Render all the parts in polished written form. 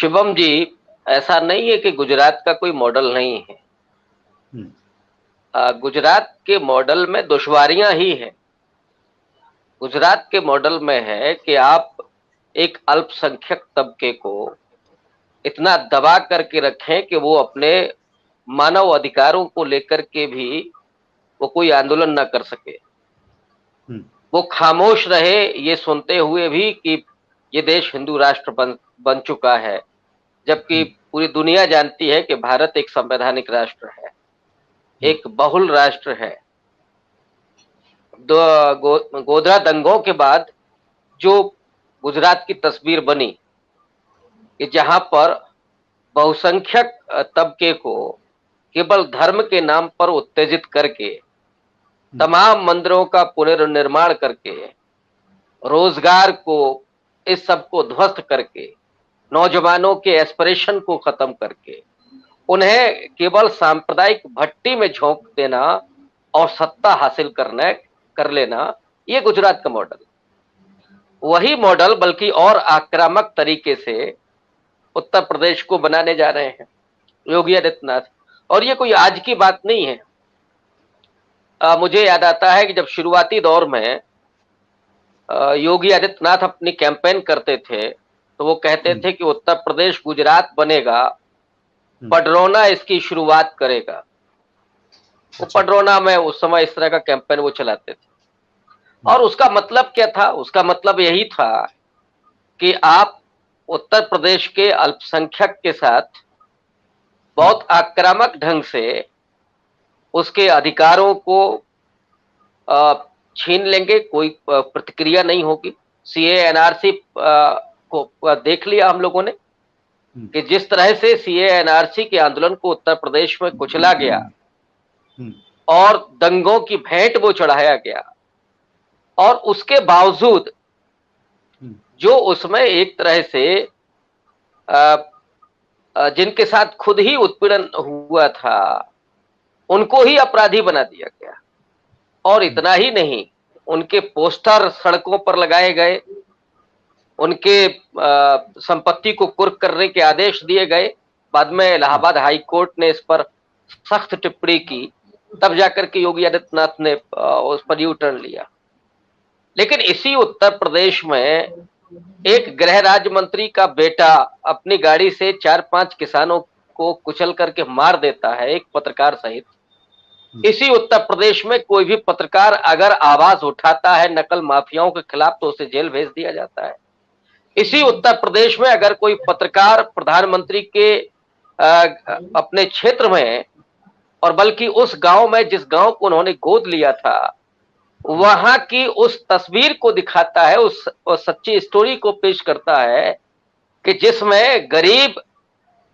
शिवम जी, ऐसा नहीं है कि गुजरात का कोई मॉडल नहीं है। हम्म। गुजरात के मॉडल में दुश्वारियां ही हैं। गुजरात के मॉडल में है कि आप एक अल्पसंख्यक तबके को इतना दबा करके रखें कि वो अपने मानव अधिकारों को लेकर के भी वो कोई आंदोलन ना कर सके। हम्म। वो खामोश रहे ये सुनते हुए भी कि ये देश हिंदू राष्ट्र बन चुका है, जबकि हम्म। पूरी दुनिया जानती है कि भारत एक संवैधानिक राष्ट्र है, हम्म। एक बहुल राष्ट्र है। गोधरा दंगों के बाद जो गुजरात की तस्वीर बनी कि जहां पर बहुसंख्यक तबके को केवल धर्म के नाम पर उत्तेजित करके, हम्म। तमाम मंदिरों का पुनर्निर्माण करके, रोजगार को, इस सब को ध्वस्त करके, नौजवानों के एस्पिरेशन को खत्म करके उन्हें केवल सांप्रदायिक भट्टी में झोंक देना और सत्ता हासिल कर लेना, ये गुजरात का मॉडल। वही मॉडल बल्कि और आक्रामक तरीके से उत्तर प्रदेश को बनाने जा रहे हैं योगी आदित्यनाथ। और ये कोई आज की बात नहीं है। मुझे याद आता है कि जब शुरुआती दौर में योगी आदित्यनाथ अपनी कैंपेन करते थे तो वो कहते हम्म। थे कि उत्तर प्रदेश गुजरात बनेगा, हम्म। पडरौना इसकी शुरुआत करेगा। वो अच्छा। पडरौना में उस समय इस तरह का कैंपेन वो चलाते थे। हम्म। और उसका मतलब क्या था? उसका मतलब यही था कि आप उत्तर प्रदेश के अल्पसंख्यक के साथ हम्म। बहुत आक्रामक ढंग से उसके अधिकारों को छीन लेंगे, कोई प्रतिक्रिया नहीं होगी। सीए एनआरसी को देख लिया हम लोगों ने हम्म। कि जिस तरह से सीए एनआरसी के आंदोलन को उत्तर प्रदेश में कुचला गया हम्म। और दंगों की भेंट वो चढ़ाया गया, और उसके बावजूद हम्म। जो उसमें एक तरह से जिनके साथ खुद ही उत्पीड़न हुआ था उनको ही अपराधी बना दिया गया। और हम्म। इतना ही नहीं, उनके पोस्टर सड़कों पर लगाए गए, उनके संपत्ति को कुर्क करने के आदेश दिए गए। बाद में हम्म। इलाहाबाद हाई कोर्ट ने इस पर सख्त टिप्पणी की, तब जाकर के योगी आदित्यनाथ ने उस पर यू टर्न लिया। लेकिन इसी उत्तर प्रदेश में एक गृह राज्य मंत्री का बेटा अपनी गाड़ी से 4-5 किसानों को कुचल करके मार देता है, एक पत्रकार सहित। हम्म। इसी उत्तर प्रदेश में कोई भी पत्रकार अगर आवाज उठाता है नकल माफियाओं के खिलाफ तो उसे जेल भेज दिया जाता है। इसी उत्तर प्रदेश में अगर कोई पत्रकार प्रधानमंत्री के अपने क्षेत्र में, और बल्कि उस गांव में जिस गांव को उन्होंने गोद लिया था, वहां की उस तस्वीर को दिखाता है, उस सच्ची स्टोरी को पेश करता है कि जिसमें गरीब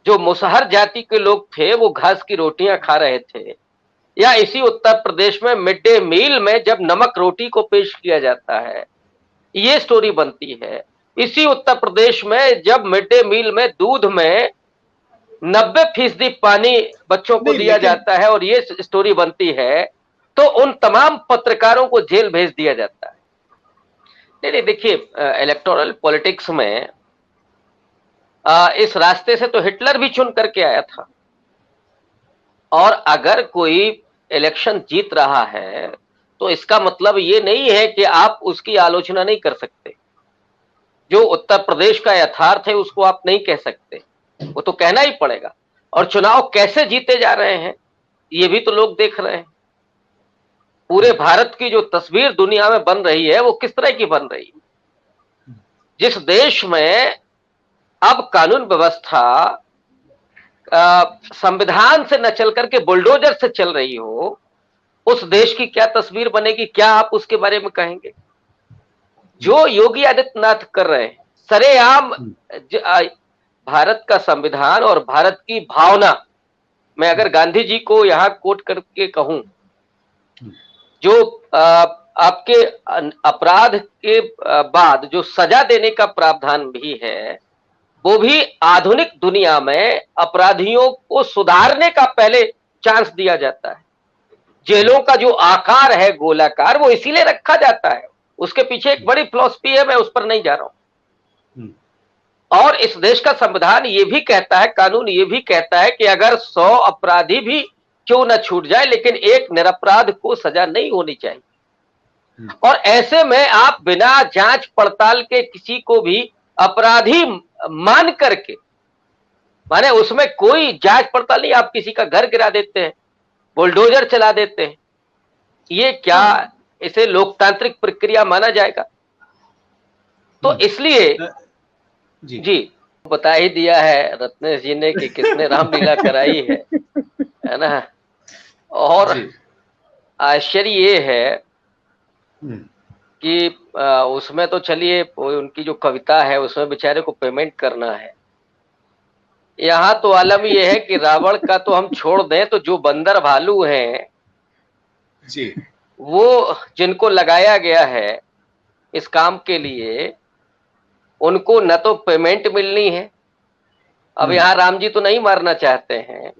जो मुसहर जाति के लोग थे वो घास की रोटियां खा रहे थे। या इसी उत्तर प्रदेश में मिड डे मील में जब नमक रोटी को पेश किया जाता है, ये स्टोरी बनती है। इसी उत्तर प्रदेश में जब मिड डे मील में दूध में 90% पानी बच्चों को नहीं, दिया लेकिन जाता है और ये स्टोरी बनती है, तो उन तमाम पत्रकारों को जेल भेज दिया जाता है। नहीं नहीं, देखिए, इलेक्टोरल पॉलिटिक्स में इस रास्ते से तो हिटलर भी चुन करके आया था। और अगर कोई इलेक्शन जीत रहा है तो इसका मतलब ये नहीं है कि आप उसकी आलोचना नहीं कर सकते। जो उत्तर प्रदेश का यथार्थ है उसको आप नहीं कह सकते, वो तो कहना ही पड़ेगा। और चुनाव कैसे जीते जा रहे हैं ये भी तो लोग देख रहे हैं। पूरे भारत की जो तस्वीर दुनिया में बन रही है वो किस तरह की बन रही है? जिस देश में अब कानून व्यवस्था संविधान से न चल करके बुलडोजर से चल रही हो, उस देश की क्या तस्वीर बनेगी? क्या आप उसके बारे में कहेंगे? जो योगी आदित्यनाथ कर रहे हैं सरेआम, भारत का संविधान और भारत की भावना, मैं अगर गांधी जी को यहां कोट करके कहूं, जो आपके अपराध के बाद जो सजा देने का प्रावधान भी है, वो भी आधुनिक दुनिया में अपराधियों को सुधारने का पहले चांस दिया जाता है। जेलों का जो आकार है गोलाकार, वो इसीलिए रखा जाता है। उसके पीछे एक बड़ी फिलॉसफी है, मैं उस पर नहीं जा रहा हूं। और इस देश का संविधान ये भी कहता है, कानून ये भी कहता है कि अगर 100 अपराधी भी क्यों न छूट जाए, लेकिन एक निरपराध को सजा नहीं होनी चाहिए। और ऐसे में आप बिना जांच पड़ताल के किसी को भी अपराधी मान करके, माने उसमें कोई जांच पड़ताल नहीं, आप किसी का घर गिरा देते हैं, बुलडोजर चला देते हैं, ये क्या इसे लोकतांत्रिक प्रक्रिया माना जाएगा? तो इसलिए जी बता ही दिया है रत्नेश जी ने कि किसने रामलीला कराई है ना। और आश्चर्य ये है कि उसमें तो चलिए उनकी जो कविता है उसमें बेचारे को पेमेंट करना है। यहाँ तो आलम ये है कि रावण का तो हम छोड़ दें, तो जो बंदर भालू हैं जी, वो जिनको लगाया गया है इस काम के लिए, उनको न तो पेमेंट मिलनी है। अब यहाँ राम जी तो नहीं मारना चाहते हैं,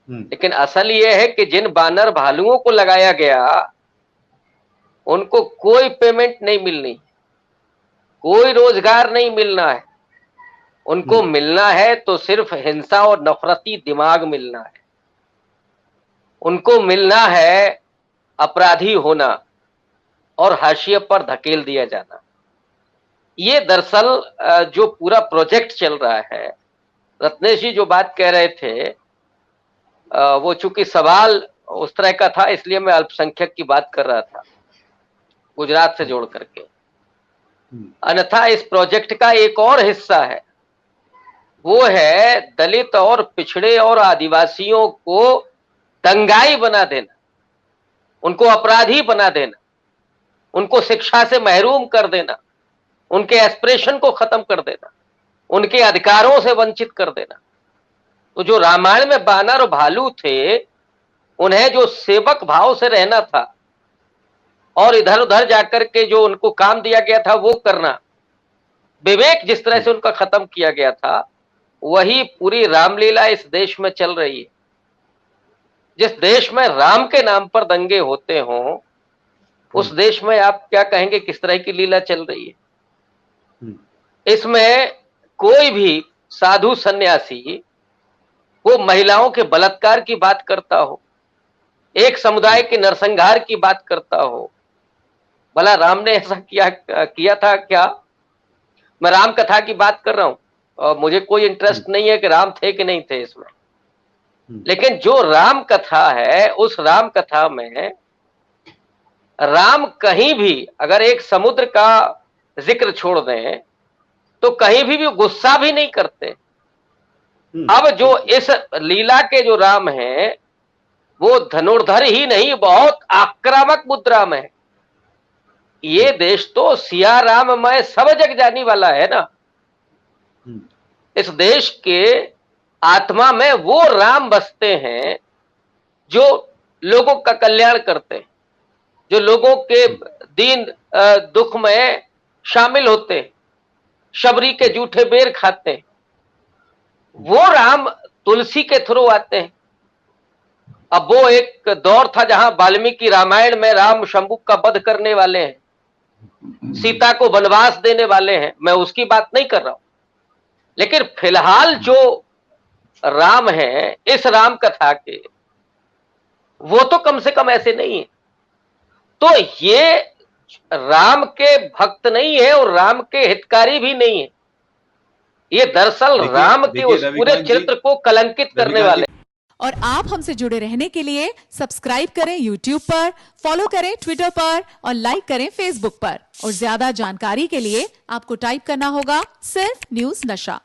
लेकिन असल ये है कि जिन बानर भालुओं को लगाया गया उनको कोई पेमेंट नहीं मिलनी, कोई रोजगार नहीं मिलना है। उनको मिलना है तो सिर्फ हिंसा और नफरती दिमाग मिलना है। उनको मिलना है अपराधी होना और हाशिए पर धकेल दिया जाना। ये दरअसल जो पूरा प्रोजेक्ट चल रहा है, रत्नेश जी जो बात कह रहे थे वो चूंकि सवाल उस तरह का था इसलिए मैं अल्पसंख्यक की बात कर रहा था गुजरात से जोड़ करके। अन्यथा इस प्रोजेक्ट का एक और हिस्सा है, वो है दलित और पिछड़े और आदिवासियों को दंगाई बना देना, उनको अपराधी बना देना, उनको शिक्षा से महरूम कर देना, उनके एस्पिरेशन को खत्म कर देना, उनके अधिकारों से वंचित कर देना। तो जो रामायण में बानर और भालू थे, उन्हें जो सेवक भाव से रहना था और इधर उधर जाकर के जो उनको काम दिया गया था वो करना, विवेक जिस तरह से उनका खत्म किया गया था, वही पूरी रामलीला इस देश में चल रही है। जिस देश में राम के नाम पर दंगे होते हों, उस देश में आप क्या कहेंगे किस तरह की लीला चल रही है? इसमें कोई भी साधु सन्यासी वो महिलाओं के बलात्कार की बात करता हो, एक समुदाय के नरसंहार की बात करता हो, भला राम ने ऐसा किया था क्या? मैं राम कथा की बात कर रहा हूं और मुझे कोई इंटरेस्ट नहीं है कि राम थे कि नहीं थे इसमें, लेकिन जो राम कथा है उस राम कथा में राम कहीं भी अगर एक समुद्र का जिक्र छोड़ दें तो कहीं भी गुस्सा भी नहीं करते। अब जो इस लीला के जो राम हैं वो धनुर्धर ही नहीं, बहुत आक्रामक मुद्रा में है। ये देश तो सिया राममय सब जग जानी वाला है ना। इस देश के आत्मा में वो राम बसते हैं जो लोगों का कल्याण करते हैं, जो लोगों के दीन दुख में शामिल होते हैं, शबरी के जूठे बेर खाते हैं। वो राम तुलसी के थ्रू आते हैं। अब वो एक दौर था जहां वाल्मीकि रामायण में राम शंभु का वध करने वाले हैं, सीता को वनवास देने वाले हैं, मैं उसकी बात नहीं कर रहा हूं। लेकिन फिलहाल जो राम है इस राम कथा के, वो तो कम से कम ऐसे नहीं है। तो ये राम के भक्त नहीं है और राम के हितकारी भी नहीं है। ये दरअसल राम के उस पूरे चरित्र को कलंकित करने वाले। और आप हमसे जुड़े रहने के लिए सब्सक्राइब करें YouTube पर, फॉलो करें Twitter पर और लाइक करें Facebook पर। और ज्यादा जानकारी के लिए आपको टाइप करना होगा सिर्फ न्यूज़ नशा।